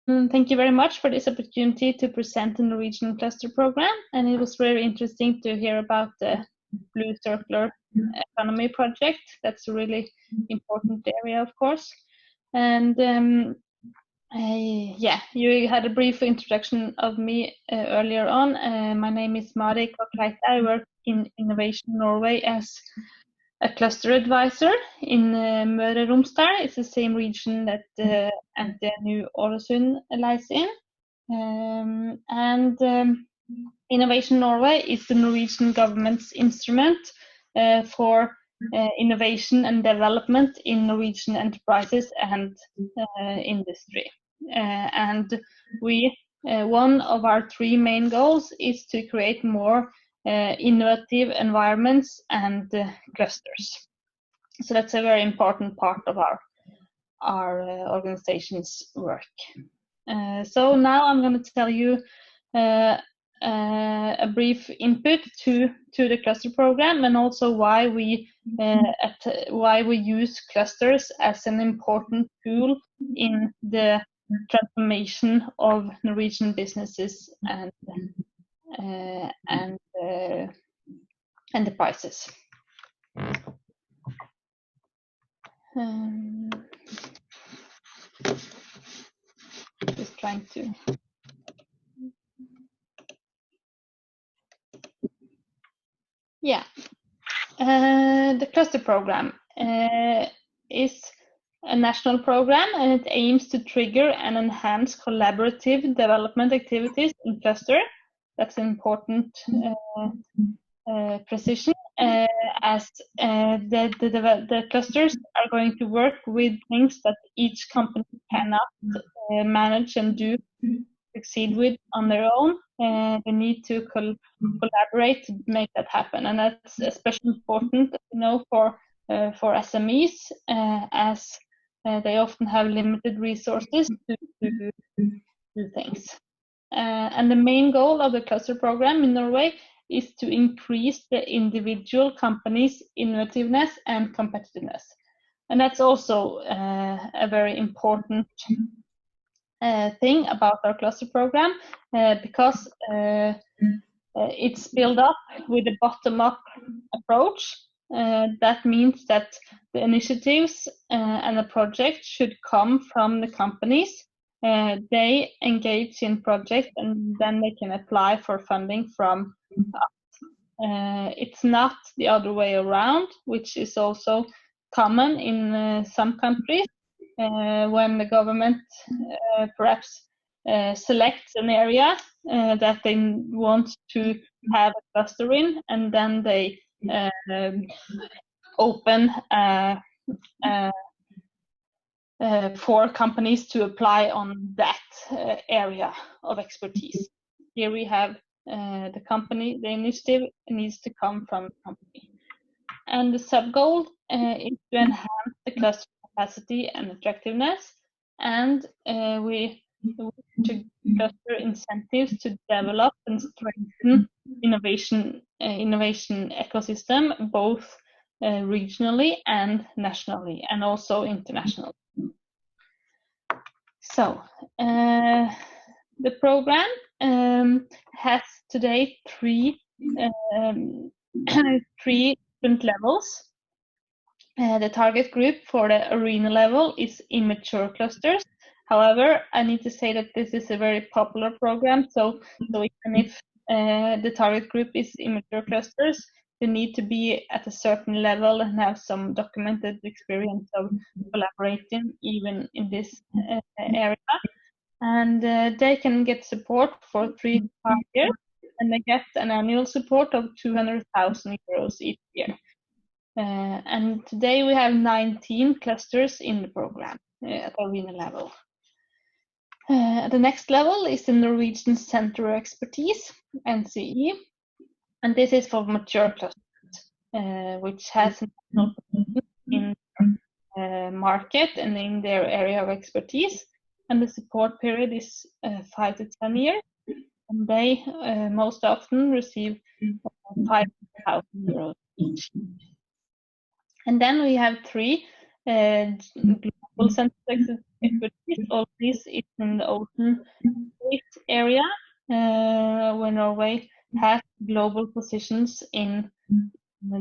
Thank you very much for this opportunity to present the Norwegian Cluster Program, and it was very interesting to hear about the Blue Circular Economy project. That's a really important area, of course. And yeah, you had a brief introduction of me earlier on. My name is Mari Kokleite. I work in Innovation Norway as a cluster advisor in Møre og Romsdal. It's the same region that NTNU Ålesund lies in. Innovation Norway is the Norwegian government's instrument for innovation and development in Norwegian enterprises and industry. And one of our three main goals is to create more innovative environments and clusters. So that's a very important part of our organization's work. So now I'm going to tell you a brief input to the cluster program, and also why we use clusters as an important tool in the transformation of Norwegian businesses and enterprises. Just trying to. Yeah, the cluster program is a national program, and it aims to trigger and enhance collaborative development activities in cluster. That's an important precision, as the clusters are going to work with things that each company cannot manage and succeed with on their own. They need to collaborate to make that happen, and that's especially important, for SMEs, as they often have limited resources to do things. And the main goal of the cluster program in Norway is to increase the individual companies' innovativeness and competitiveness. And that's also a very important thing about our cluster program, because it's built up with a bottom-up approach. That means that the initiatives and the project should come from the companies. They engage in projects, and then they can apply for funding from us. It's not the other way around, which is also common in some countries, when the government perhaps selects an area that they want to have a cluster in, and then they open for companies to apply on that area of expertise. Here we have the initiative needs to come from the company. And the sub-goal is to enhance the cluster capacity and attractiveness, and we to cluster incentives to develop and strengthen innovation ecosystem, both regionally and nationally, and also internationally. So the program has today three different levels. The target group for the arena level is immature clusters. However, I need to say that this is a very popular program, so even if the target group is immature clusters, they need to be at a certain level and have some documented experience of collaborating even in this area. And they can get support for 3 to 5 years, and they get an annual support of 200,000 euros each year. And today we have 19 clusters in the program at arena level. The next level is the Norwegian Center of Expertise, NCE, and this is for mature clusters, which has national position in market and in their area of expertise. And the support period is 5 to 10 years, and they most often receive 5,000 euros each. And then we have 3 global center of expertise. All this is in the ocean area, where Norway has global positions in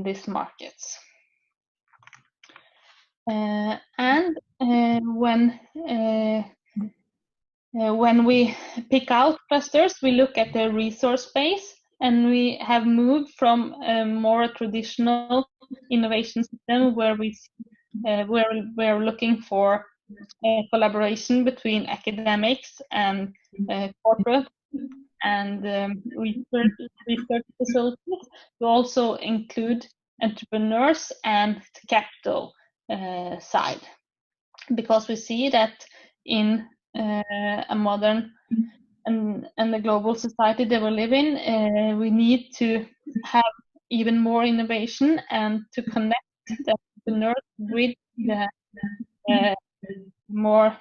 these markets. And when we pick out clusters, we look at the resource base, and we have moved from a more traditional innovation system where we're looking for collaboration between academics and corporate and research facilities to also include entrepreneurs and capital side, because we see that in a modern and the global society that we live in, we need to have even more innovation and to connect the entrepreneurs with the more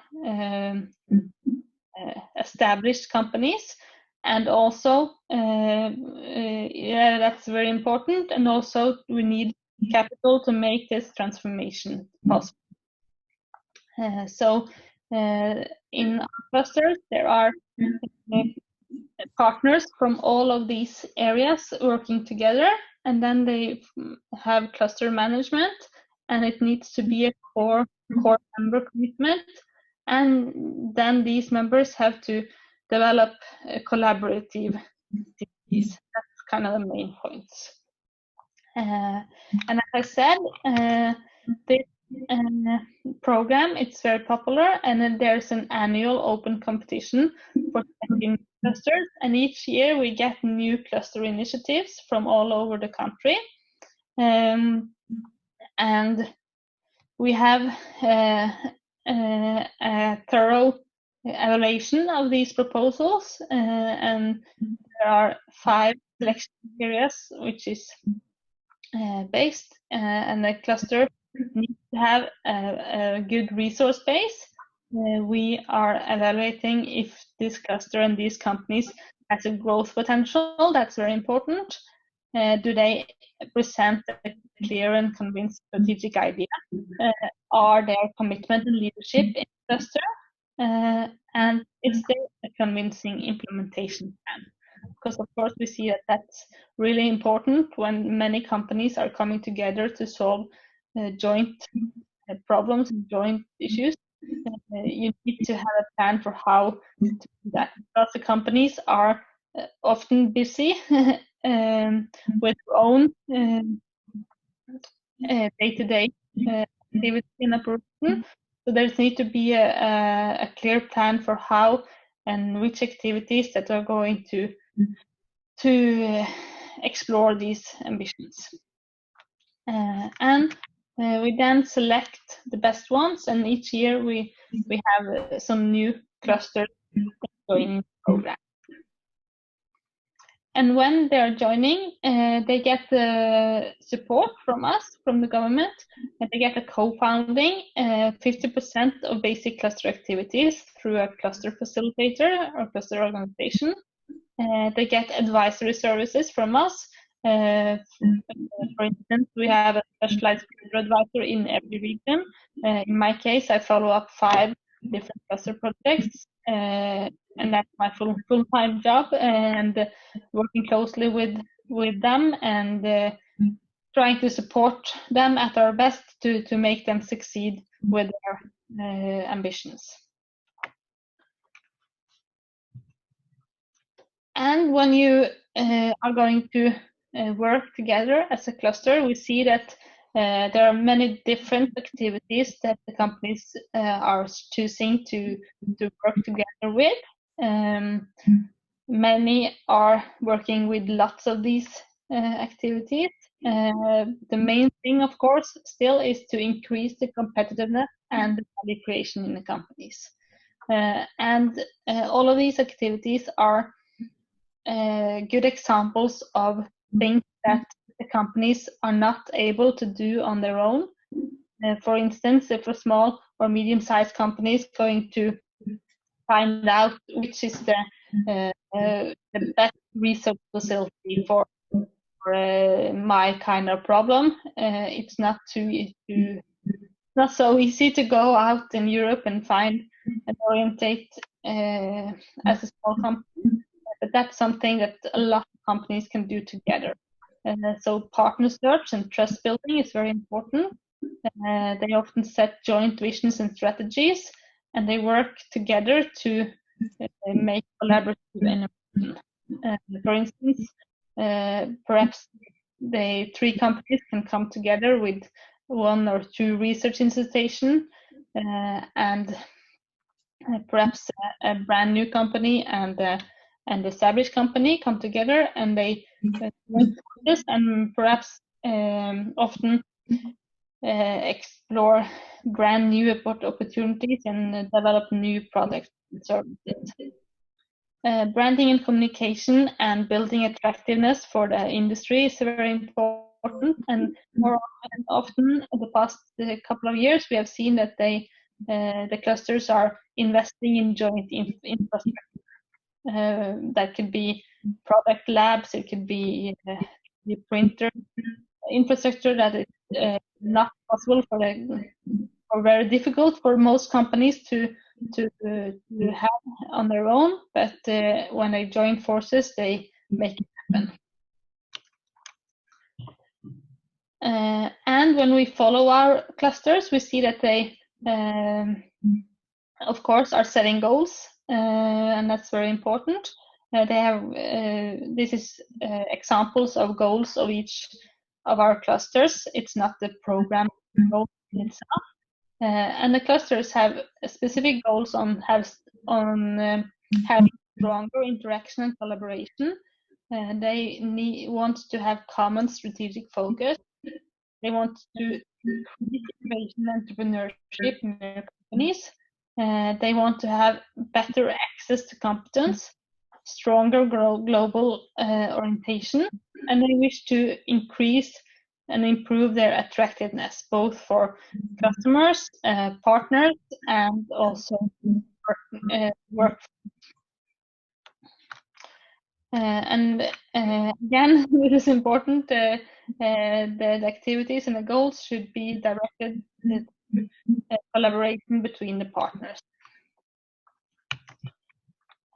established companies. And also, that's very important. And also, we need capital to make this transformation possible. So in our clusters, there are partners from all of these areas working together, and then they have cluster management, and it needs to be a core member commitment, and then these members have to develop collaborative activities. That's kind of the main points. And as I said, this program, it's very popular, and then there's an annual open competition for selecting clusters, and each year we get new cluster initiatives from all over the country, and we have a thorough evaluation of these proposals, and there are 5 selection criteria which is based, and the cluster needs to have a good resource base. We are evaluating if this cluster and these companies has a growth potential. That's very important. Do they present a clear and convincing strategic idea? Are their commitment and leadership in the cluster? And is there a convincing implementation plan? Because of course we see that that's really important when many companies are coming together to solve joint problems and joint issues. You need to have a plan for how to do that, because the companies are often busy with their own day-to-day activity in operation. So there needs to be a clear plan for how and which activities that are going to explore these ambitions. And we then select the best ones, and each year we have some new clusters joining the program. And when they're joining, they get the support from us, from the government, and they get a co-founding 50% of basic cluster activities through a cluster facilitator or cluster organization. They get advisory services from us. For instance, we have a specialized cluster advisor in every region. In my case, I follow up 5 different cluster projects, and that's my full-time job, and working closely with them and trying to support them at our best to make them succeed with their ambitions. And when you are going to work together as a cluster, we see that there are many different activities that the companies are choosing to work together with. Many are working with lots of these activities. The main thing, of course, still is to increase the competitiveness and the value creation in the companies. And all of these activities are good examples of things that the companies are not able to do on their own. For instance, if a small or medium-sized company is going to find out which is the best research facility for my kind of problem, it's not too not so easy to go out in Europe and find and orientate as a small company, but that's something that a lot of companies can do together. So partner search and trust building is very important. They often set joint visions and strategies, and they work together to make collaborative innovation. For instance, perhaps the three companies can come together with one or two research institutions, and perhaps a brand new company and established company come together, and they work this and perhaps often explore brand new opportunities and develop new products and services. Branding and communication and building attractiveness for the industry is very important, and more often in the past couple of years we have seen that the clusters are investing in joint infrastructure. That could be product labs, it could be the printer infrastructure that is not possible or very difficult for most companies to have on their own, but when they join forces, they make it happen. And when we follow our clusters, we see that they, of course, are setting goals, and that's very important. They have this is examples of goals of each of our clusters. It's not the program goal itself. And the clusters have specific goals on having stronger interaction and collaboration. They want to have common strategic focus. They want to increase innovation and entrepreneurship in their companies. They want to have better access to competence, stronger global orientation, and they wish to increase and improve their attractiveness, both for customers, partners, and also work. And again, it is important the activities and the goals should be directed to collaboration between the partners.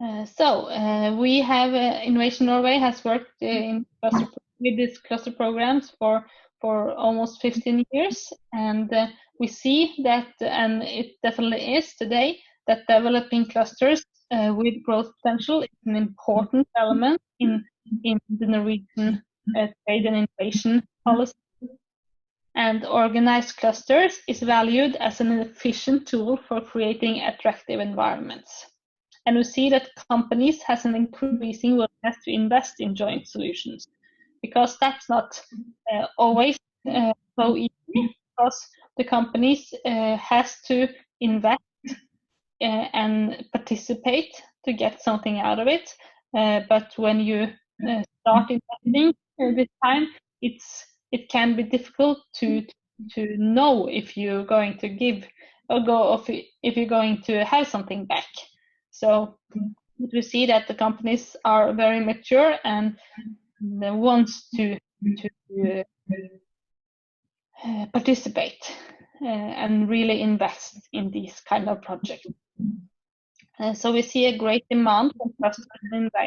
We have Innovation Norway has worked with these cluster programs for almost 15 years, and we see that, and it definitely is today, that developing clusters with growth potential is an important element in the Norwegian trade and innovation policy. And organized clusters is valued as an efficient tool for creating attractive environments. And we see that companies has an increasing willingness to invest in joint solutions, because that's not always so easy, because the companies has to invest and participate to get something out of it. But when you start investing this time, it can be difficult to know if you're going to give or go, if you're going to have something back. So we see that the companies are very mature and wants to participate and really invest in these kind of projects. So we see a great demand from cluster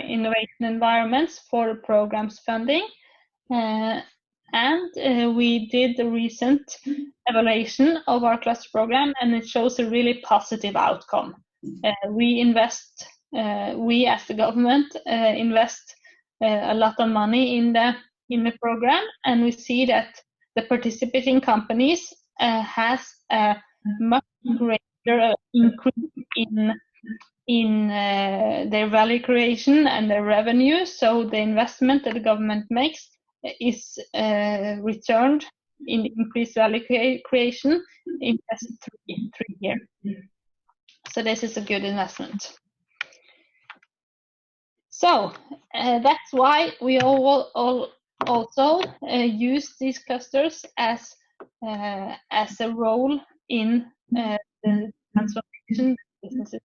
innovation environments for programs funding. And we did a recent evaluation of our cluster program, and it shows a really positive outcome. We as the government invest a lot of money in the program, and we see that the participating companies has a much greater increase in their value creation and their revenue. So the investment that the government makes is returned in increased value creation in just 3 years. So this is a good investment. So that's why we all also use these clusters as a role in the transformation businesses.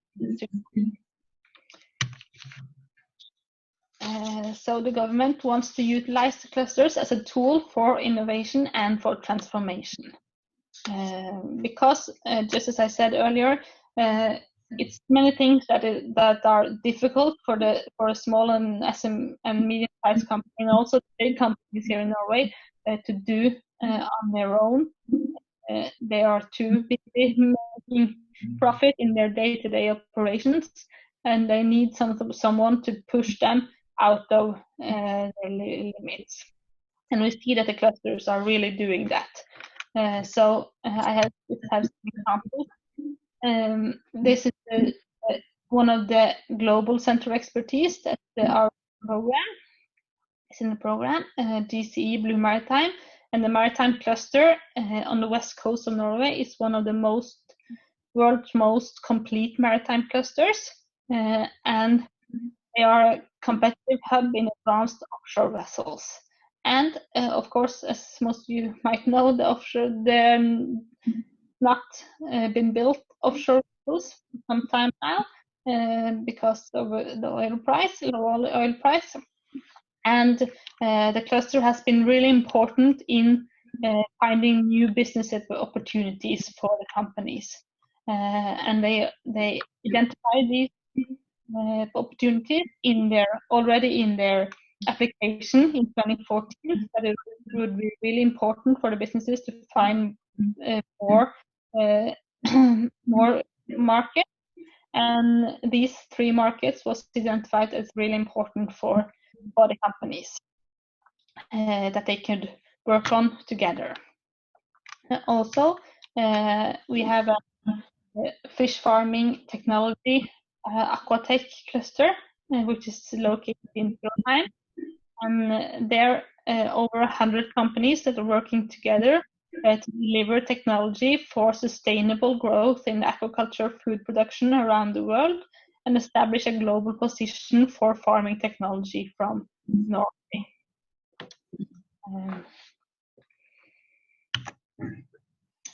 So the government wants to utilize the clusters as a tool for innovation and for transformation. because just as I said earlier, it's many things that are difficult for a small and medium-sized company, and also big companies here in Norway to do on their own. They are too busy making profit in their day-to-day operations, and they need someone to push them out of their limits. And we see that the clusters are really doing that. So I have some examples. This is one of the global center expertise that our program is in the program, BCE Blue Maritime. And the maritime cluster on the west coast of Norway is one of the world's most complete maritime clusters. And they are a competitive hub in advanced offshore vessels. And of course, as most of you might know, they're not been built offshore vessels for some time now because of the low oil price. And the cluster has been really important in finding new business opportunities for the companies. And they identify these opportunities already in their application in 2014, that it would be really important for the businesses to find more markets, and these 3 markets was identified as really important for the companies that they could work on together. Also, we have a fish farming technology aquatech cluster, which is located in Trondheim, and there are over 100 companies that are working together to deliver technology for sustainable growth in aquaculture food production around the world, and establish a global position for farming technology from Norway.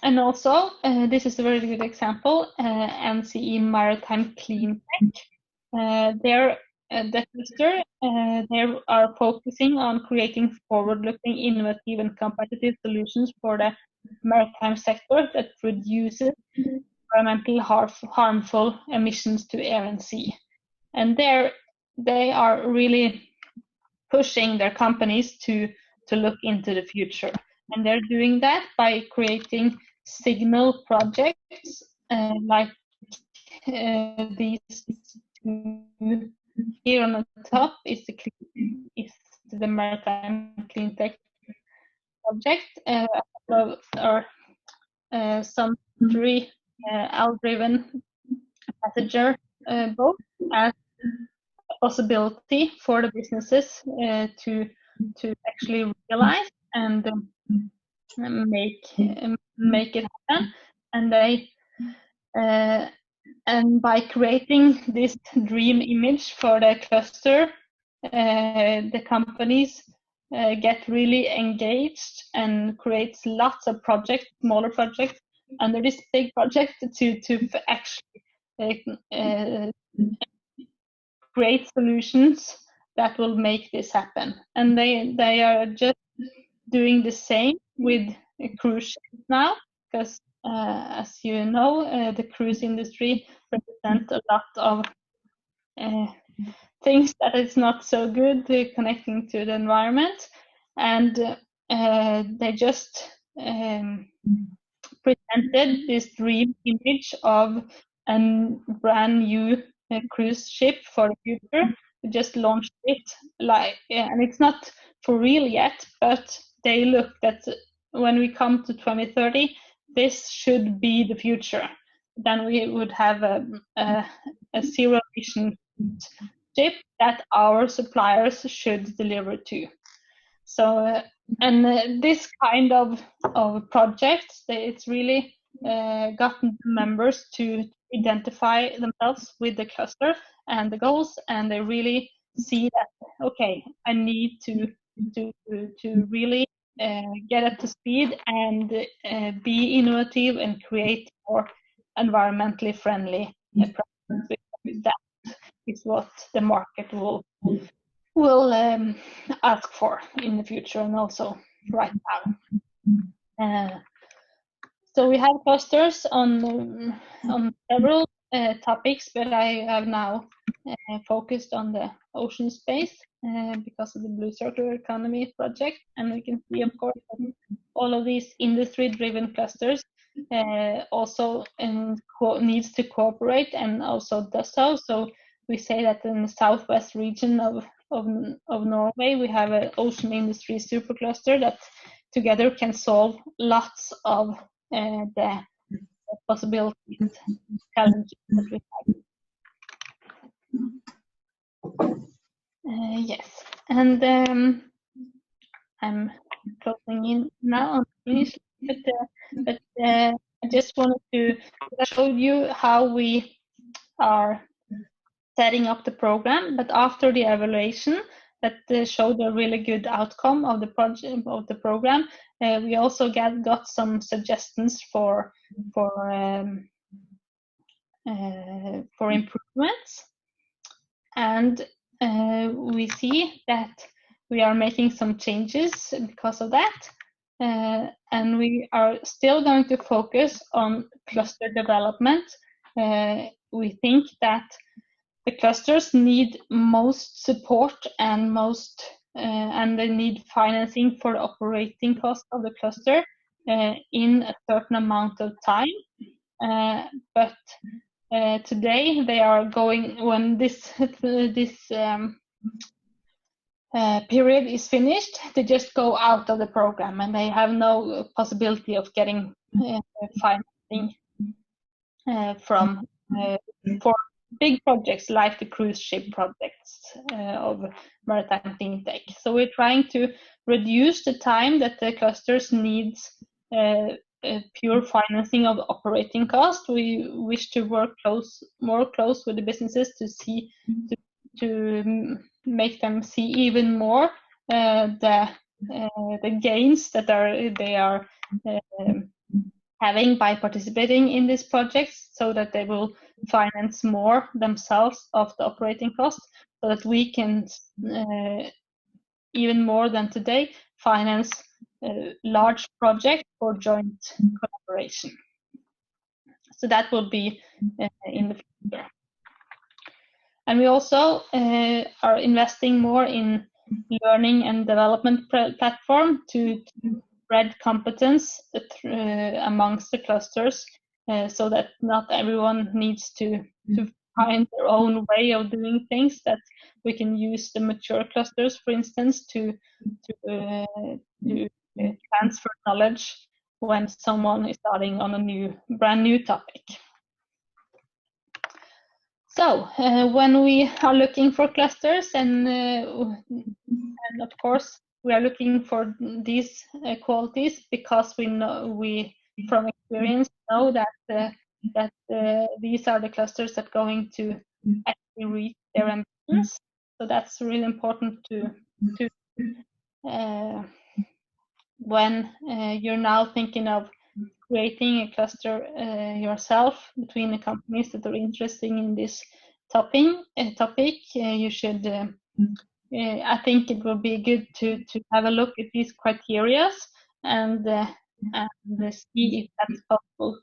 And also, this is a very good example, NCE Maritime Clean Tech. The cluster, they are focusing on creating forward-looking, innovative and competitive solutions for the maritime sector that reduces environmental harmful emissions to air and sea. And they are really pushing their companies to look into the future. And they're doing that by creating signal projects like these two. Here on the top is the Maritime Clean Tech project, or some 3 oil-driven passenger boats as a possibility for the businesses to actually realize and make it happen. And they and by creating this dream image for the cluster, the companies get really engaged and creates lots of projects, smaller projects, under this big project to actually create solutions that will make this happen. And they are just doing the same with cruise ships now, because as you know, the cruise industry represents a lot of things that is not so good connecting to the environment, and they just presented this dream image of a brand new cruise ship for the future. We just launched it, and it's not for real yet, but they look that when we come to 2030, this should be the future. Then we would have a zero emission ship that our suppliers should deliver to. So, and this kind of projects, it's really gotten members to identify themselves with the cluster and the goals, and they really see that, okay, I need to really get up to speed and be innovative and create more environmentally friendly products. That is what the market will ask for in the future, and also right now. So we have clusters on several topics, but I have now focused on the ocean space because of the Blue Circular Economy project. And we can see, of course, that all of these industry-driven clusters also needs to cooperate and also does so. So we say that in the southwest region of Norway, we have an ocean industry supercluster that together can solve lots of the possibilities, challenges that we have. Yes, and I'm closing in now on finish, but I just wanted to show you how we are setting up the program. But after the evaluation that showed a really good outcome of the project of the program, we also got some suggestions for improvements, and we see that we are making some changes because of that, and we are still going to focus on cluster development. We think that the clusters need most support and and they need financing for the operating cost of the cluster in a certain amount of time. But today they are going, when this period is finished, they just go out of the program and they have no possibility of getting financing from for big projects like the cruise ship projects of maritime clean tech. So we're trying to reduce the time that the clusters needs pure financing of operating cost. We wish to work more close with the businesses to see to make them see even more the gains that they are having by participating in these projects, so that they will finance more themselves of the operating cost, so that we can even more than today finance large projects for joint collaboration. So that will be in the future. And we also are investing more in learning and development platform to spread competence amongst the clusters, so that not everyone needs to find their own way of doing things, that we can use the mature clusters, for instance, to transfer knowledge when someone is starting on a brand new topic. So when we are looking for clusters, and of course we are looking for these qualities because we from experience know that these are the clusters that are going to actually reach their ambitions. So that's really important to when you're now thinking of creating a cluster yourself between the companies that are interested in this topic. You should. I think it will be good to have a look at these criteria and see if that's possible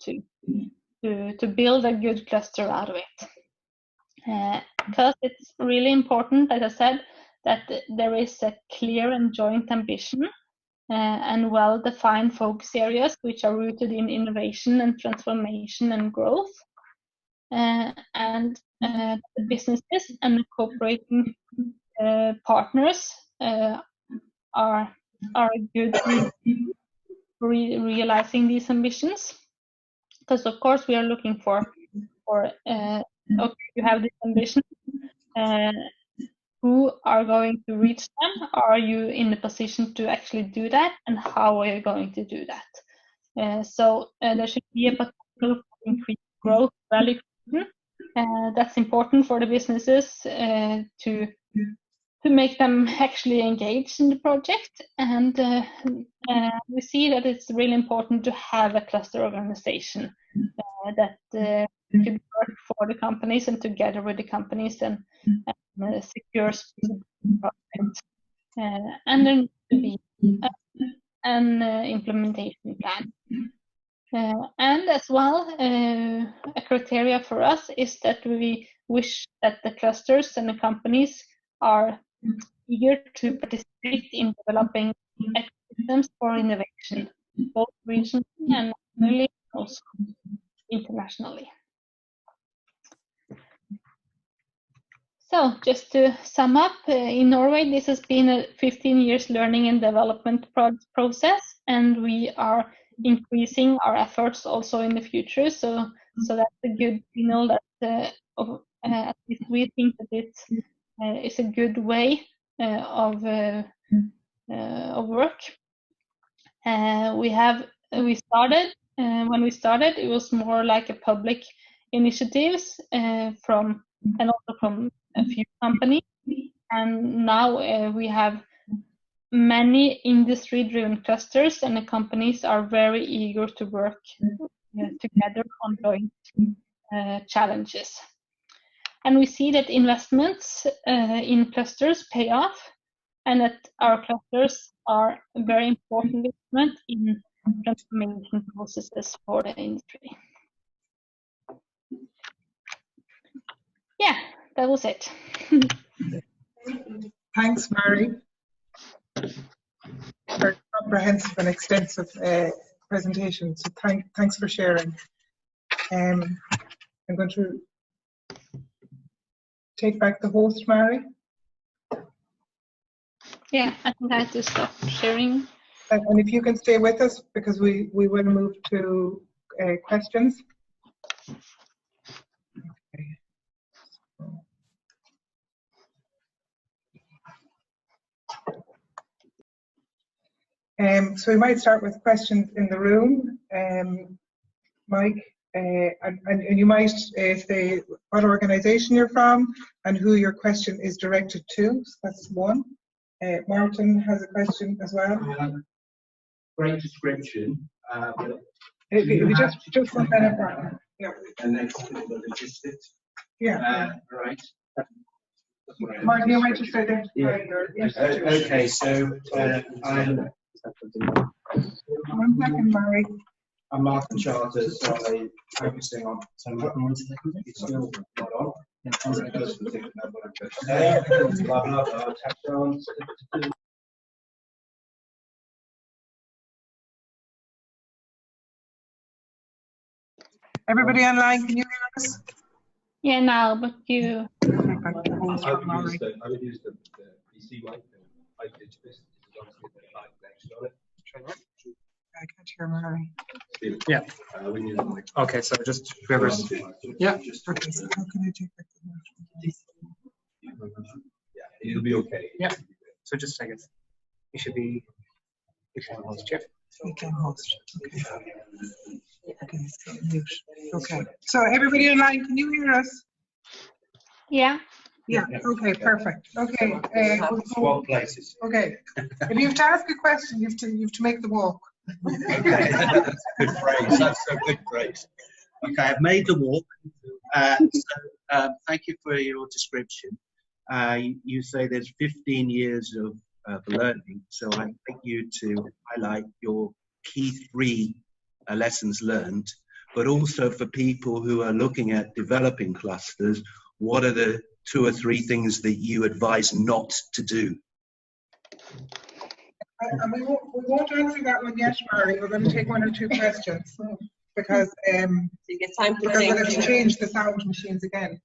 to build a good cluster out of it. Because it's really important, as I said, that there is a clear and joint ambition and well-defined focus areas which are rooted in innovation and transformation and growth. And the businesses and the cooperating partners are good realizing these ambitions. Because of course we are looking for okay, you have this ambition. Who are going to reach them? Are you in the position to actually do that? And how are you going to do that? So there should be a potential for increased growth, value creation. That's important for the businesses to make them actually engage in the project. And we see that it's really important to have a cluster organization that could work for the companies and together with the companies and secure projects. And then to be an implementation plan. And as well, a criteria for us is that we wish that the clusters and the companies are eager to participate in developing ecosystems for innovation, both regionally and nationally, also internationally. So just to sum up, in Norway, this has been a 15 years learning and development process, and we are increasing our efforts also in the future. So that's a good signal that at least we think that it is a good way of work. We started when we started, it was more like a public initiatives from and also from a few companies, and now we have many industry-driven clusters, and the companies are very eager to work together on joint challenges. And we see that investments in clusters pay off, and that our clusters are a very important instrument in transformation processes for the industry. Yeah, that was it. Thanks, Mary. Very comprehensive and extensive presentation. So thanks for sharing. I'm going to take back the host, Mary. Yeah, I think I have to stop sharing. And if you can stay with us, because we will move to questions. So we might start with questions in the room. Mike, and you might say what organisation you're from and who your question is directed to. So that's one. Martin has a question as well. Great description. If you just 1 minute, Martin. Yeah. And then the logistics. Yeah. Right. Martin, you might just identify your institution. Okay, so I'm. 1 second, Mary. I'm Martin Charters, so I'm focusing on. So it's still not on. I'm going to go to the thing about what I'm going to say. Blah, blah, blah, tap on. Everybody online, can you hear us? Yeah, now, but you. I would use the BCE mic. I did this. This is obviously a live connection on it. I can't hear Mary. Yeah. We need a mic. Okay, so just whoever's. Yeah. Okay, so how can I take back the Yeah, it'll be okay. Yeah. So just a second. You should be. You should host, Jeff. We can host. Okay. Okay, so mute. Okay. So everybody online, can you hear us? Yeah. Yeah. Okay. Perfect. Okay. Swap places. Okay. If you have to ask a question, you have to make the walk. Okay, that's a good phrase. That's a good phrase. Okay, I've made the walk. Thank you for your description. You say there's 15 years of learning, so I'd like you to highlight your key 3 lessons learned, but also for people who are looking at developing clusters, what are the 2 or 3 things that you advise not to do? And we won't answer that one yet, Mary. We're going to take 1 or 2 questions because you get time to we'll have to change the sound machines again.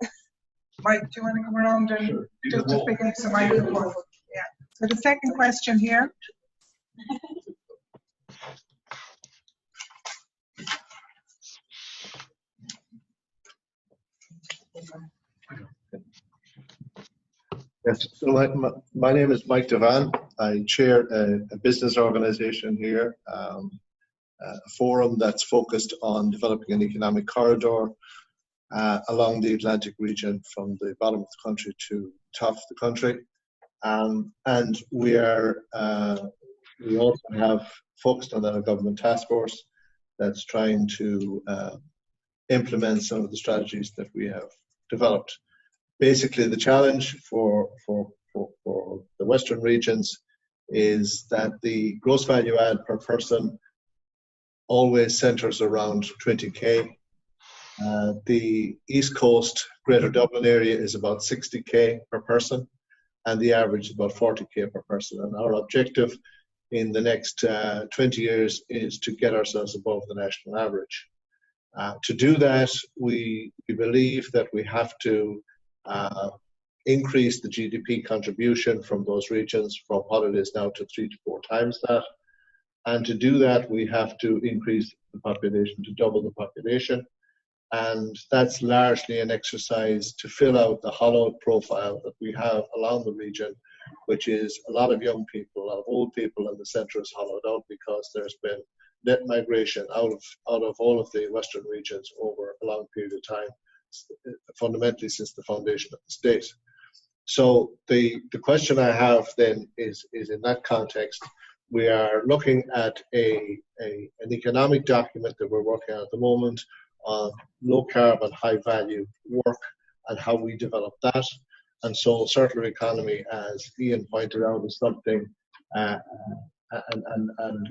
Mike, do you want to come around and Sure. just pick up the microphone? Yeah. So the second question here. Yes, so my name is Mike Devan. I chair a business organization here, a forum that's focused on developing an economic corridor along the Atlantic region from the bottom of the country to top of the country. And we also have focused on a government task force that's trying to implement some of the strategies that we have developed. Basically, the challenge for the Western regions is that the gross value add per person always centres around 20k. The East Coast, Greater Dublin area is about 60k per person, and the average is about 40k per person. And our objective in the next 20 years is to get ourselves above the national average. To do that, we believe that we have to increase the GDP contribution from those regions from what it is now to 3 to 4 times that. And to do that, we have to increase the population to double the population. And that's largely an exercise to fill out the hollowed profile that we have along the region, which is a lot of young people, a lot of old people, and the centre is hollowed out because there's been net migration out of all of the western regions over a long period of time, fundamentally since the foundation of the state. So the question I have then is in that context, we are looking at an economic document that we're working on at the moment on low carbon, high value work and how we develop that. And so circular economy, as Ian pointed out, is something, and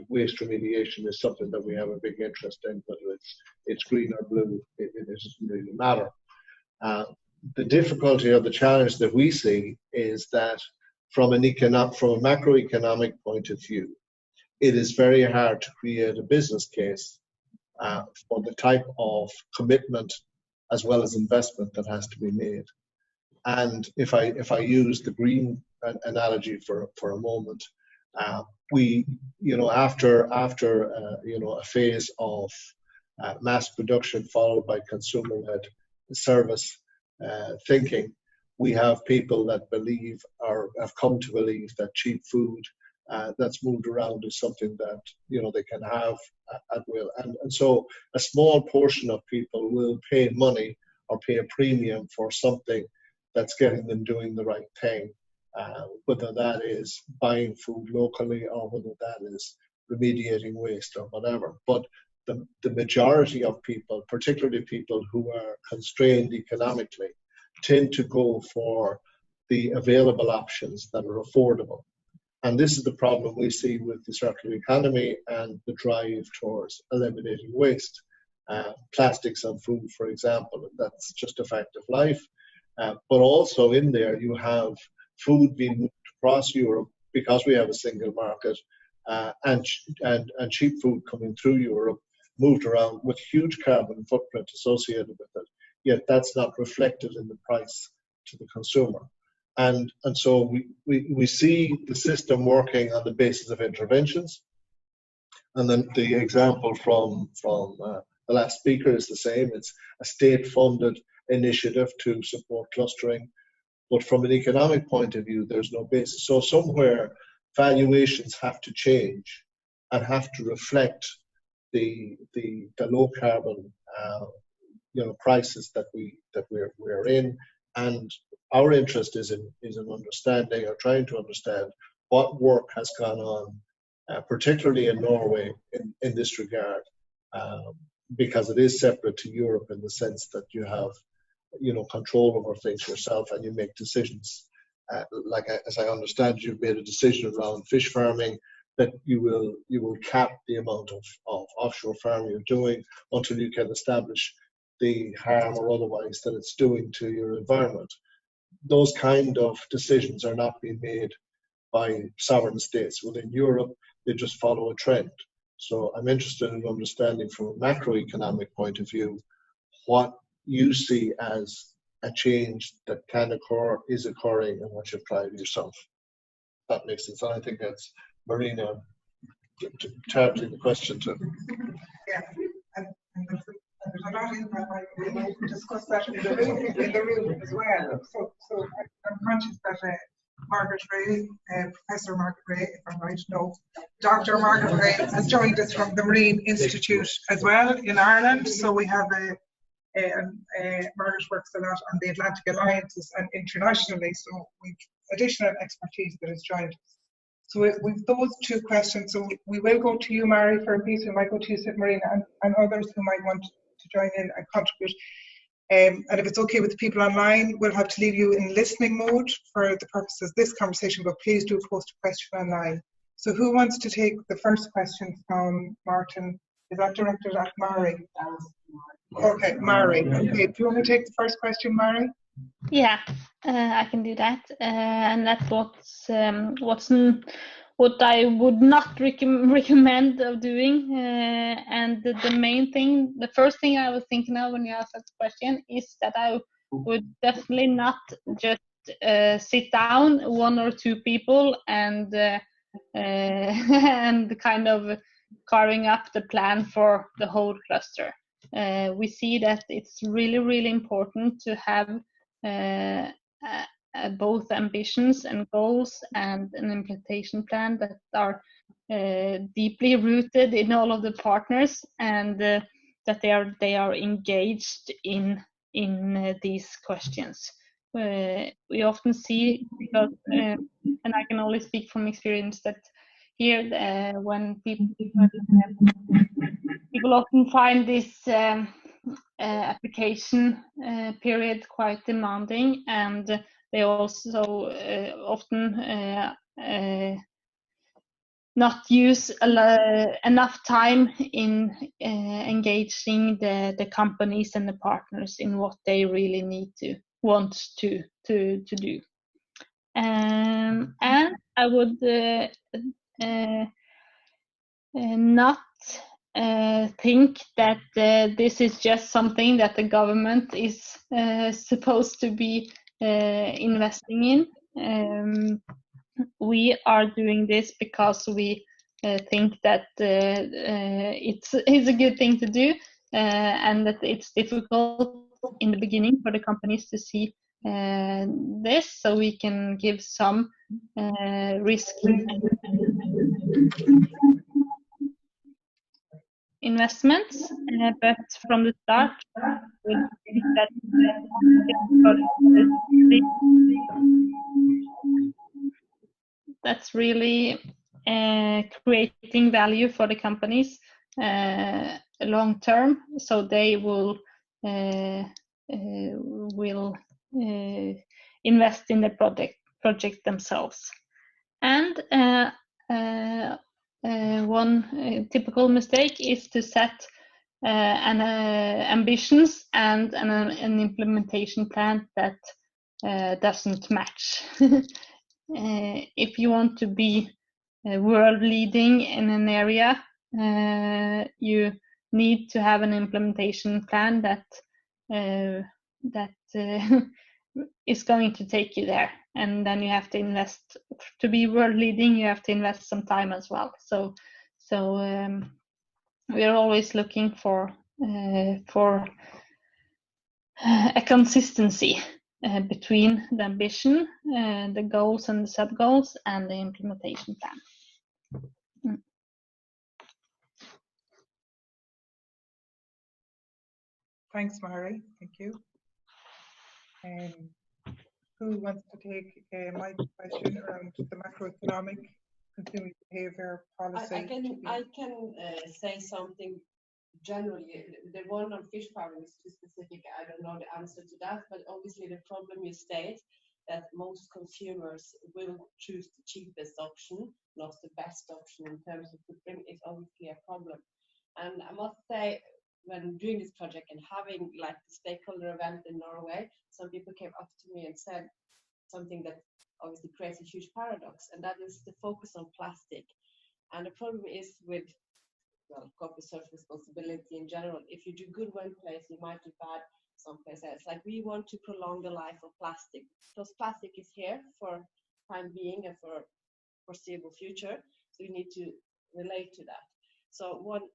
waste remediation is something that we have a big interest in, whether it's green or blue, it doesn't really matter. The difficulty or the challenge that we see is that from a macroeconomic point of view, it is very hard to create a business case for the type of commitment as well as investment that has to be made. And if I use the green analogy for a moment, we, after a phase of mass production followed by consumer-led service thinking, we have people that believe or have come to believe that cheap food that's moved around is something that they can have at will, and so a small portion of people will pay money or pay a premium for something that's getting them doing the right thing, whether that is buying food locally or whether that is remediating waste or whatever. But the majority of people, particularly people who are constrained economically, tend to go for the available options that are affordable. And this is the problem we see with the circular economy and the drive towards eliminating waste. Plastics and food, for example, that's just a fact of life. But also in there, you have food being moved across Europe because we have a single market, and cheap food coming through Europe, moved around with huge carbon footprint associated with it. Yet that's not reflected in the price to the consumer. And so we see the system working on the basis of interventions. And then the example from the last speaker is the same. It's a state-funded initiative to support clustering. But from an economic point of view, there's no basis. So somewhere valuations have to change and have to reflect the low carbon prices that we're in. And our interest is in understanding or trying to understand what work has gone on, particularly in Norway in this regard, because it is separate to Europe in the sense that you have control over things yourself and you make decisions. As I understand, you've made a decision around fish farming that you will cap the amount of offshore farming you're doing until you can establish the harm or otherwise that it's doing to your environment. Those kind of decisions are not being made by sovereign states within Europe. They just follow a trend. So I'm interested in understanding from a macroeconomic point of view what you see as a change that can occur, is occurring, and what you've tried yourself. That makes sense. And I think that's Marina targeting the question to. Yeah, and there's a lot in that. We discussed that in the room as well. So I'm conscious that Margaret Ray, Professor Margaret Ray, if I'm right, no, Dr. Margaret Ray has joined us from the Marine Institute as well in Ireland. So we have Margaret works a lot on the Atlantic Alliances and internationally, so we've additional expertise that has joined us. So we've those two questions. So we will go to you, Mary, for a piece. We might go to you, Marina, and others who might want to join in and contribute. And if it's okay with the people online, we'll have to leave you in listening mode for the purposes of this conversation, but please do post a question online. So who wants to take the first question from Martin Is that directed at Mari? Okay, Mari. Okay, do you want to take the first question, Mari? Yeah, I can do that, and that's what I would not recommend of doing. And the first thing I was thinking of when you asked that question is that I would definitely not just sit down one or two people and and kind of carving up the plan for the whole cluster. We see that it's really important to have both ambitions and goals and an implementation plan that are deeply rooted in all of the partners, and that they are engaged in these questions. We often see, because and I can only speak from experience, that here when people often find this application period quite demanding, and they also often not use enough time in engaging the companies and the partners in what they really want to do. And I would not think that this is just something that the government is supposed to be investing in. We are doing this because we think that it's a good thing to do, and that it's difficult in the beginning for the companies to see this, so we can give some risk investments, but from the start, we think that that's really creating value for the companies long term, so they will invest in the project themselves. And one typical mistake is to set ambitions and an implementation plan that doesn't match. If you want to be world leading in an area, you need to have an implementation plan that is going to take you there, and then you have to invest. To be world leading, you have to invest some time as well. So we are always looking for a consistency between the ambition, the goals and the sub-goals, and the implementation plan. Thanks, Mari. Thank you. Who wants to take my question around the macroeconomic consumer behaviour policy? I can say something generally. The one on fish farming is too specific. I don't know the answer to that, but obviously the problem you state that most consumers will choose the cheapest option, not the best option in terms of footprint, is obviously a problem. And I must say, when doing this project and having like the stakeholder event in Norway, some people came up to me and said something that obviously creates a huge paradox, and that is the focus on plastic. And the problem is with corporate social responsibility in general. If you do good one place, you might do bad someplace else. Like, we want to prolong the life of plastic because plastic is here for time being and for foreseeable future. So you need to relate to that. So one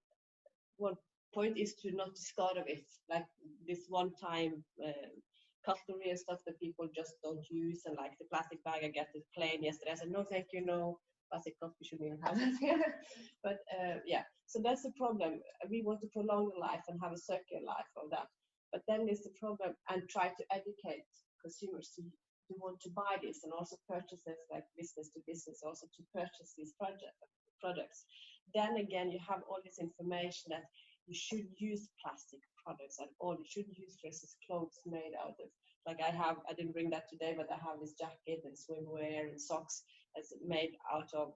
point is to not discard of it, like this one-time cutlery and stuff that people just don't use, and like the plastic bag I got it plain yesterday. I said no, thank you, no plastic cup. We shouldn't even have that here. But yeah, so that's the problem. We want to prolong the life and have a circular life of that. But then there's the problem, and try to educate consumers to want to buy this, and also purchases, like business to business, also to purchase these products. Then again, you have all this information that you should use plastic products at all. You shouldn't use, for instance, clothes made out of, like I didn't bring that today, but I have this jacket and swimwear and socks that's made out of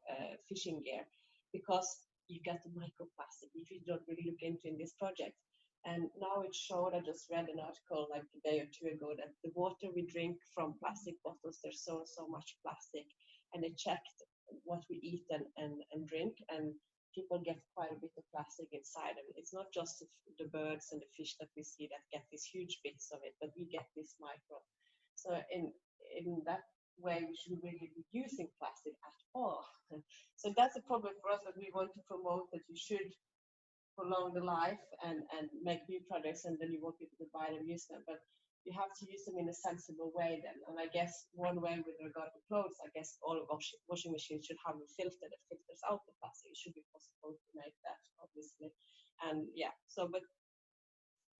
fishing gear, because you get the microplastic if you don't really look into in this project. And now it's shown, I just read an article like a day or two ago that the water we drink from plastic bottles, there's so much plastic. And they checked what we eat and drink, and people get quite a bit of plastic inside. And it's not just the birds and the fish that we see that get these huge bits of it, but we get this micro. So in that way, we shouldn't really be using plastic at all. So that's a problem for us, that we want to promote that you should prolong the life and make new products, and then you want people to buy them, use them. But you have to use them in a sensible way then. And I guess one way with regard to clothes, I guess all washing machines should have a filter that filters out the plastic. It should be possible to make that, obviously. And yeah, so, but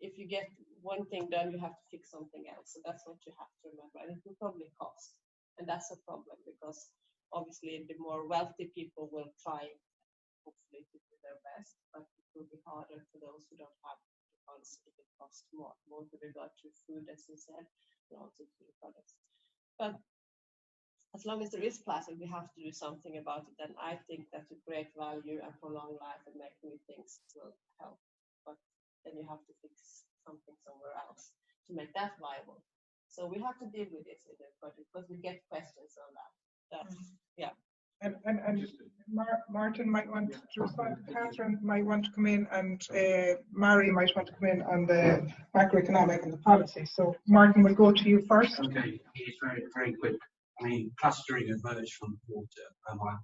if you get one thing done, you have to fix something else. So that's what you have to remember. And it will probably cost. And that's a problem, because obviously the more wealthy people will try, hopefully, to do their best, but it will be harder for those who don't have the funds if it costs more with regard to food, as you said, and also to the products. But as long as there is plastic, we have to do something about it. And I think that to create value and prolong life and make new things will help. But then you have to fix something somewhere else to make that viable. So we have to deal with this in the project, because we get questions on that. Yeah. And Martin might want to respond. Catherine might want to come in, and Mary might want to come in on the macroeconomic and the policy. So Martin, we'll go to you first. Okay, it's very, very quick. I mean, clustering emerged from water, water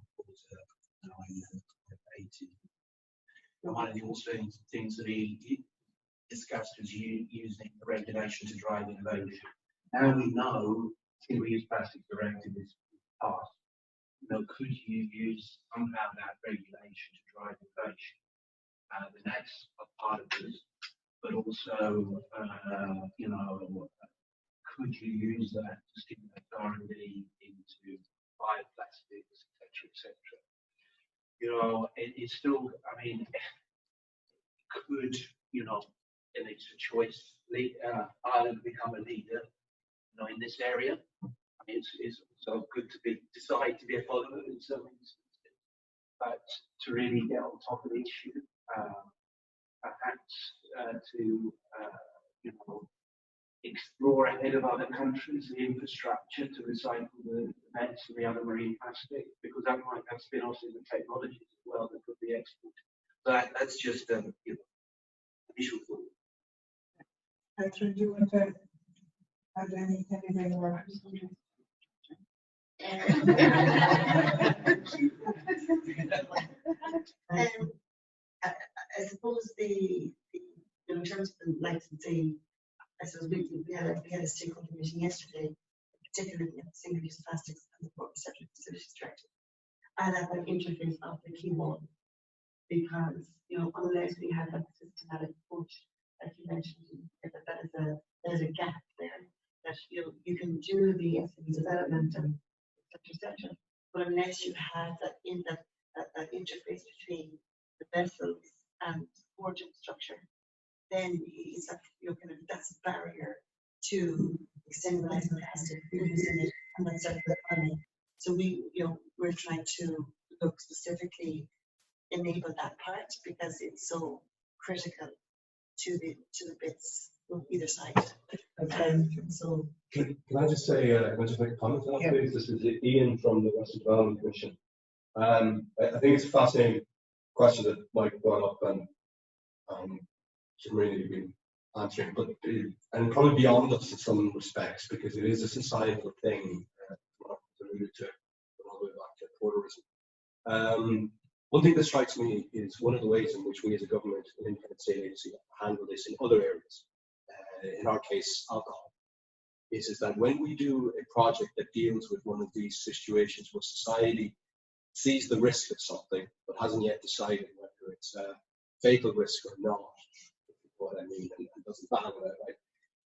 80. And one of the also things that he discussed was using regulation to drive innovation. Now we know, single-use plastic directive is passed. Could you use somehow that regulation to drive innovation? The next part of this, but also, could you use that to stimulate R&D into bioplastics, etc., etc.? It's still, I mean, could, and it's a choice, Ireland become a leader, in this area? I mean, it's also good to decide to be a follower in some instances, but to really get on top of the issue, perhaps to explore ahead of other countries the infrastructure to recycle the nets and the other marine plastic, because that might have spin-offs in the technologies as well that could be exported. So that's just initial thought. Catherine, do you want to add anything more? I suppose in terms of the licensing, I suppose we had a stakeholder meeting yesterday, particularly in single-use plastics and the Subject Facilities Directive. And that interface of the key one, because unless we have that systematic approach that you mentioned, there's a gap there that you can do the SME development and etc. But unless you have that interface between the vessels and port infrastructure, then it's that's a barrier to externalizing plastic, using it, and that's circular economy. So we're trying to look specifically enable that part, because it's so critical to the bits on either side. So can I just say, can I just make a comment on that, please? This is Ian from the Western Development Commission. I think it's a fascinating question that Mike brought up, and should really be answering, but and probably beyond us in some respects, because it is a societal thing. Alluded to all the way back to tourism. One thing that strikes me is one of the ways in which we as a government and independent state agency handle this in other areas, in our case alcohol, is that when we do a project that deals with one of these situations where society sees the risk of something but hasn't yet decided whether it's a fatal risk or not, what I mean, and doesn't ban it, right?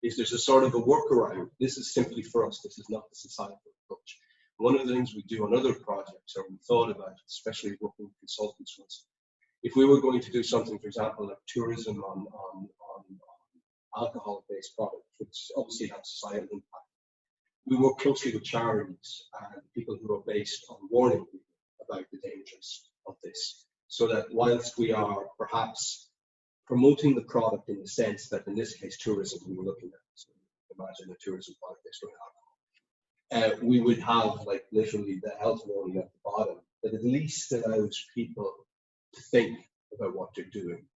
Is there's a sort of a workaround. This is simply for us, this is not the societal approach. One of the things we do on other projects, or we thought about, especially working with consultants, was if we were going to do something, for example, like tourism on alcohol-based products, which obviously have societal impact, we work closely with charities and people who are based on warning people about the dangers of this. so that whilst we are perhaps promoting the product in the sense that in this case tourism we were looking at, so imagine a tourism product that's going on, we would have like literally the health warning at the bottom that at least allows people to think about what they're doing.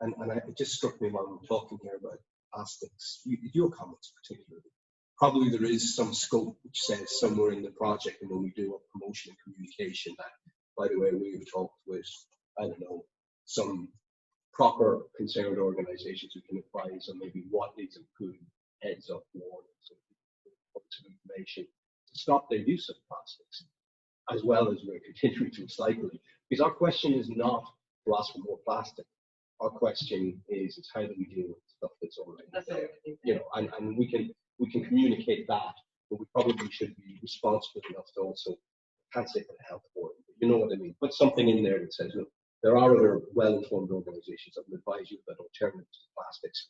And it just struck me while we're talking here about plastics, your comments particularly. Probably there is some scope which says somewhere in the project, and when we do a promotion and communication, that, by the way, we've talked with, I don't know, some proper concerned organisations who can advise on maybe what is a good heads-up warning, some information to stop their use of plastics, as well as we're continuing to recycle it. Because our question is not to ask for more plastic. Our question is how do we deal with stuff that's already there? You know, and we can communicate that, but we probably should be responsible enough to also, can't say for the health board, but you know what I mean. Put something in there that says, look, there are other well-informed organisations that will advise you about alternatives to plastics.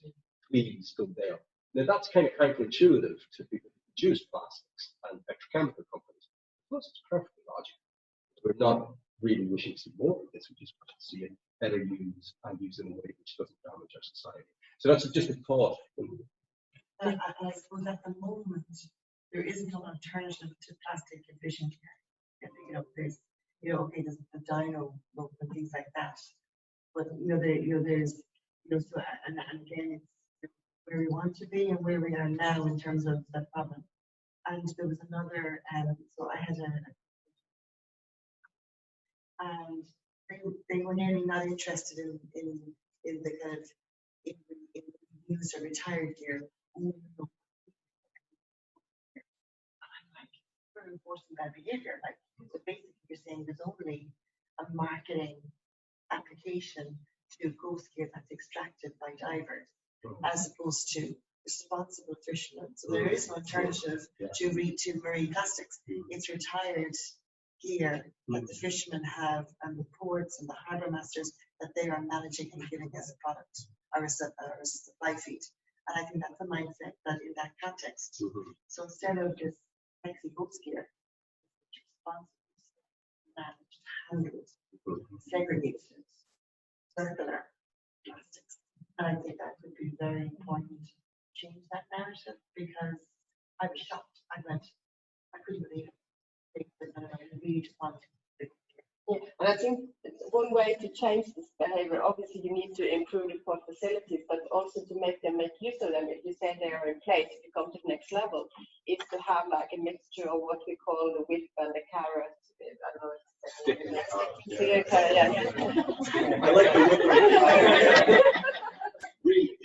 Please go there. Now that's kind of counterintuitive to people who produce plastics and petrochemical companies. Plus, it's perfectly logical. We're not really wishing to see more of this. We just want to see it better used and used in a way which doesn't damage our society. So that's just a thought. And I suppose at the moment there isn't an alternative to plastic efficient care. You know, there's okay, there's the dino and things like that, but there's so and again it's where we want to be and where we are now in terms of the problem. And there was another so I had and they were nearly not interested in the kind of in used or retired gear. And I'm like, we're enforcing bad behavior. Like, so basically you're saying there's only a marketing application to ghost gear that's extracted by divers, as opposed to responsible fishermen. So there is an alternative to marine plastics. It's retired gear that the fishermen have, and the ports and the harbour masters that they are managing and giving as a product or as a supply feed. And I think that's a mindset that in that context. So instead of just sexy ghost gear, it's responsible, managed, handled, segregated, circular plastics. And I think that could be very important to change that narrative, because I was shocked. I couldn't believe it. I really just wanted to. Yeah, and I think one way to change this behavior, obviously you need to improve the port facilities, but also to make them make use of them. If you say they are in place, if you come to the next level, is to have like a mixture of what we call the whip and the carrot. I don't know. Stick in the car. Yeah. I like the whip. Really?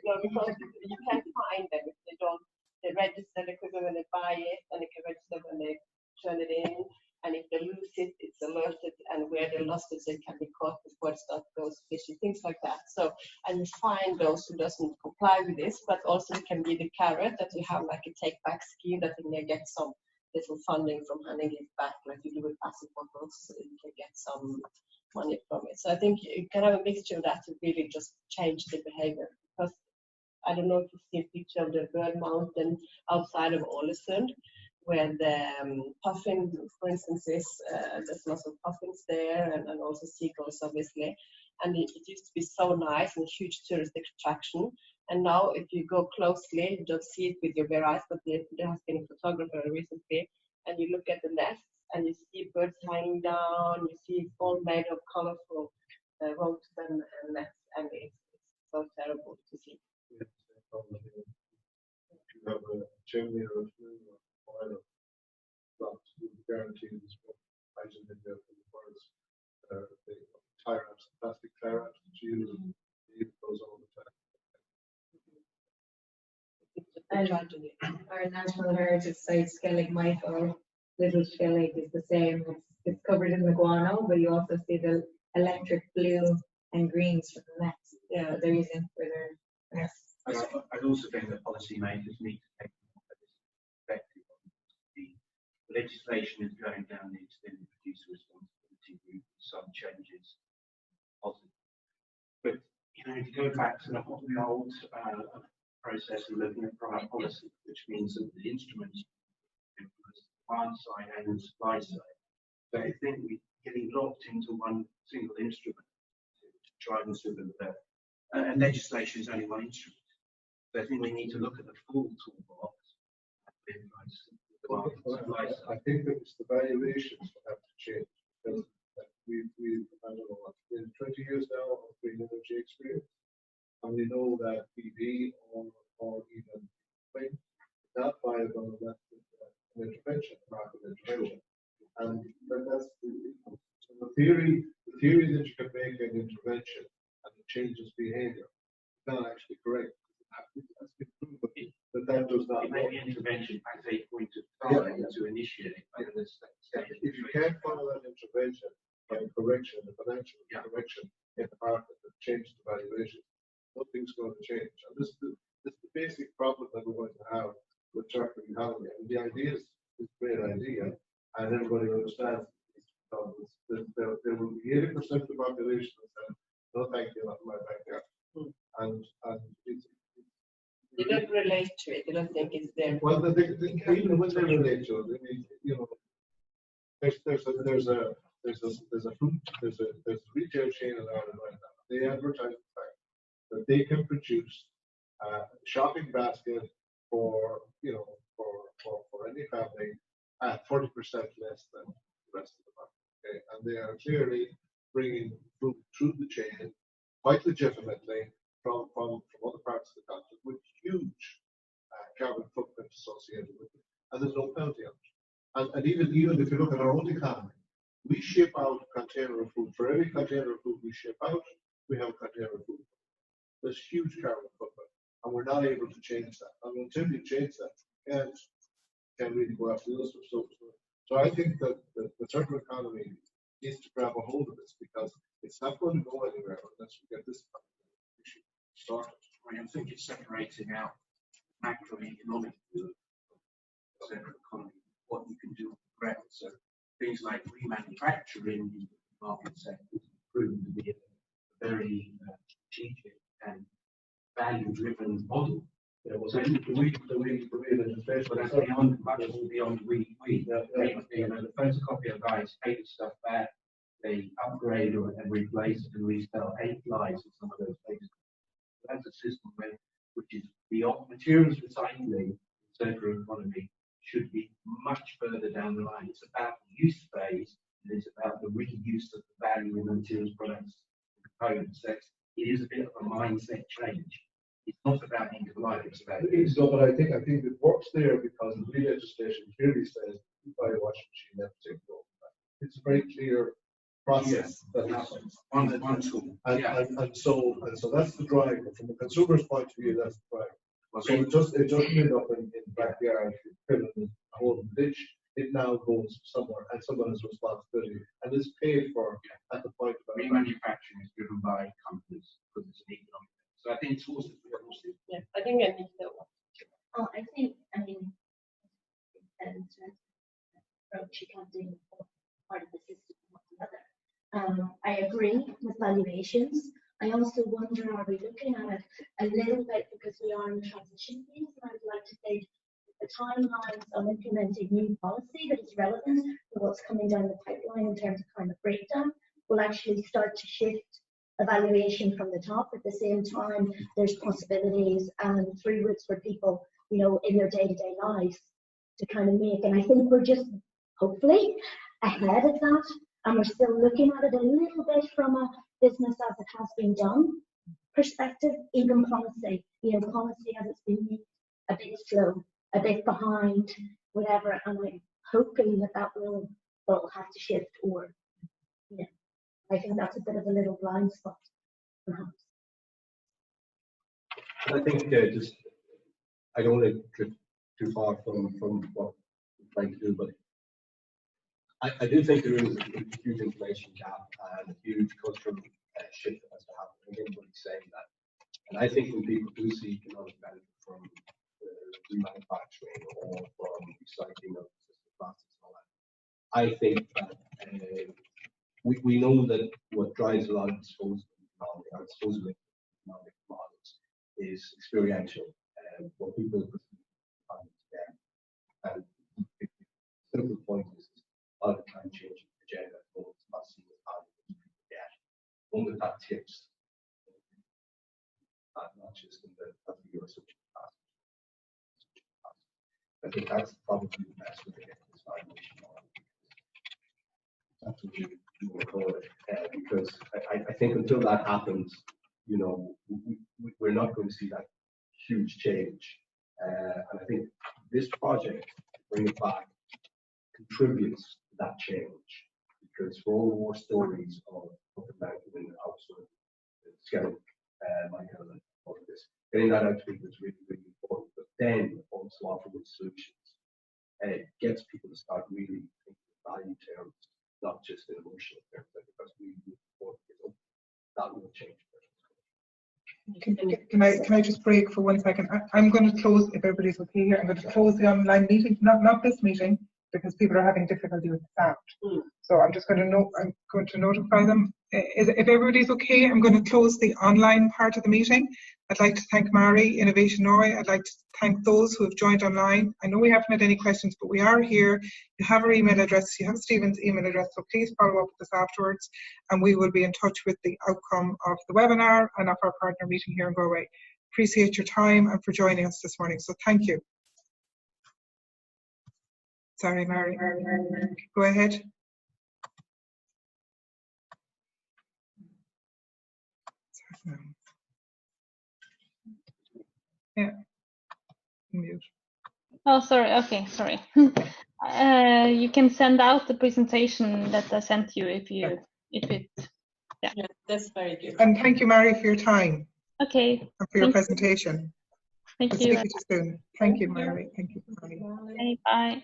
No, because you can't find them if they don't. They register the equipment when they buy it, and they can register when they turn it in. And if they lose it, it's alerted, and where they lost it, they can be caught before it starts goes fishing, things like that. So, and you find those who doesn't comply with this, but also it can be the carrot that you have like a take back scheme that you may get some little funding from handing it back, like you do with plastic bottles, so you can get some money from it. So I think you can have a mixture of that to really just change the behavior. Because I don't know if you see a picture of the bird mountain outside of Ålesund, where the puffin, for instance, is there's lots of puffins there, and also seagulls, obviously. And it used to be so nice and huge touristic attraction. And now, if you go closely, you don't see it with your bare eyes, but there has been a photographer recently, and you look at the nests, and you see birds hanging down. You see it's all made of colorful ropes and nets, and it's so terrible to see. You have a chimney or a flue or boiler, not guaranteed this item in the forest. The tire wraps, plastic tire wraps that you use those all the time. Our national heritage site, Skellig Michael, Little Skellig, is the same. It's covered in the guano, but you also see the electric blue and greens from the nets. Yeah, they're using for their nests. I also think that policymakers need to take this perspective on the legislation is going down the extended producer responsibility route, some changes positive. But you know, if you go back to the old process of looking at product policy, which means that the instruments influence the demand side and the supply side. But I think we're getting locked into one single instrument to try and sort of, and legislation is only one instrument. So I think we need to look at the full toolbox. I think that it's the valuations that have to change. Because we've I don't know, in 20 years now of green energy experience, and we know that PV or even wind is not viable unless an intervention, market intervention. And that's the theory that you can make an intervention and it changes behavior is not actually correct. That's been proven that does not work. Maybe intervention at a point of time to initiate. If you can't follow that intervention by correction, the financial correction in the market that changes the valuation, nothing's going to change. And this is the basic problem that we're going to have with circular economy. And the idea is a great idea, and everybody understands there will be 80% of the population that says, no thank you, not my backyard. And it's they don't relate to it. They don't think it's there. Well, even when they relate to it, I mean, you know, there's a retail chain in Ireland right now. They advertise the fact that they can produce a shopping basket for any family at 40% less than the rest of the market. Okay, and they are clearly bringing food through the chain quite legitimately from other parts of the country with huge carbon footprint associated with it, and there's no penalty on it. And even if you look at our own economy, we ship out a container of food. For every container of food we ship out, we have a container of food. There's huge carbon footprint, and we're not able to change that. And until you change that, you can't really go after those. So I think that the circular economy needs to grab a hold of this because it's not going to go anywhere unless we get this issue started. I think it's separating out macroeconomic circular economy, what you can do on the ground. So things like remanufacturing in market sectors proven to be a very strategic and value-driven model. Yeah, well, so the way legislation, but that's beyond much more beyond we. You know, the photocopier guys take the stuff back, they upgrade and replace and resell 8 lives in some of those places. That's a system which is beyond materials recycling. Circular economy should be much further down the line. It's about the use phase, and it's about the reuse of the value in the materials, products, and components. So it is a bit of a mindset change. It's not about end of life, it's about use. No, but I think it works there because the new legislation clearly says you buy a washing machine, you have to take it over. It's a very clear process that happens. One tool. And so that's the driver. From the consumer's point of view, that's the driver. So it doesn't end up in the backyard, filling a hole in the ditch. It now goes somewhere, and someone has responsibility, and it's paid for at the point of remanufacturing is driven by companies because it's an economic. So I think it's also I think I need to. Oh, I mean, approach accounting part of the system, not the other. I agree with valuations. I also wonder, are we looking at it a little bit because we are in the transition phase? And I would like to say the timelines on implementing new policy that is relevant to what's coming down the pipeline in terms of climate breakdown will actually start to shift evaluation from the top. At the same time, there's possibilities and free routes for people, you know, in their day-to-day lives to kind of make. And I think we're just hopefully ahead of that, and we're still looking at it a little bit from a business as it has been done perspective, even policy. You know, policy as it's been made a bit slow, a bit behind, whatever. And I'm hoping that will have to shift, or yeah. I think that's a bit of a little blind spot, perhaps. I think I don't want to drift too far from what we're trying to do, but I do think there is a huge information gap and a huge cultural shift that has to happen. I think everybody's saying that. And I think when people do see economic benefit from remanufacturing or from recycling of plastics and all that, I think that we know that what drives a lot of disposable economic models is experiential, what people find there. And the simple point is a lot of time change moment that tips, not just in the US. I think that's probably the best way to get this valuation on. That's what you want to call it, because I think until that happens, you know, we're not going to see that huge change. And I think this project, bring it back, contributes to that change, because for all the war stories of the mountain and outside scaling, Michael and all of this, getting that out to people is really, really important. But then also offering solutions, and it gets people to start really thinking in value terms, not just in emotional terms. I think that's really, really important. That will change. Can I just break for 1 second? I'm going to close, if everybody's okay here, I'm going to close the online meeting, not this meeting, because people are having difficulty with the sound. So I'm just going to notify them. If everybody's okay, I'm going to close the online part of the meeting. I'd like to thank Mary, Innovation Norway. I'd like to thank those who have joined online. I know we haven't had any questions, but we are here. You have our email address. You have Stephen's email address, so please follow up with us afterwards, and we will be in touch with the outcome of the webinar and of our partner meeting here in Galway. Appreciate your time and for joining us this morning. So thank you. Sorry, Mary. Go ahead. Yeah. Mute. Oh, sorry. Okay, sorry. You can send out the presentation that I sent you if you, yeah. That's very good. And thank you, Mary, for your time. Okay. And for your presentation. Thank We'll you. speak to you soon. Thank you, Mary. Thank you, Mary. Okay, bye.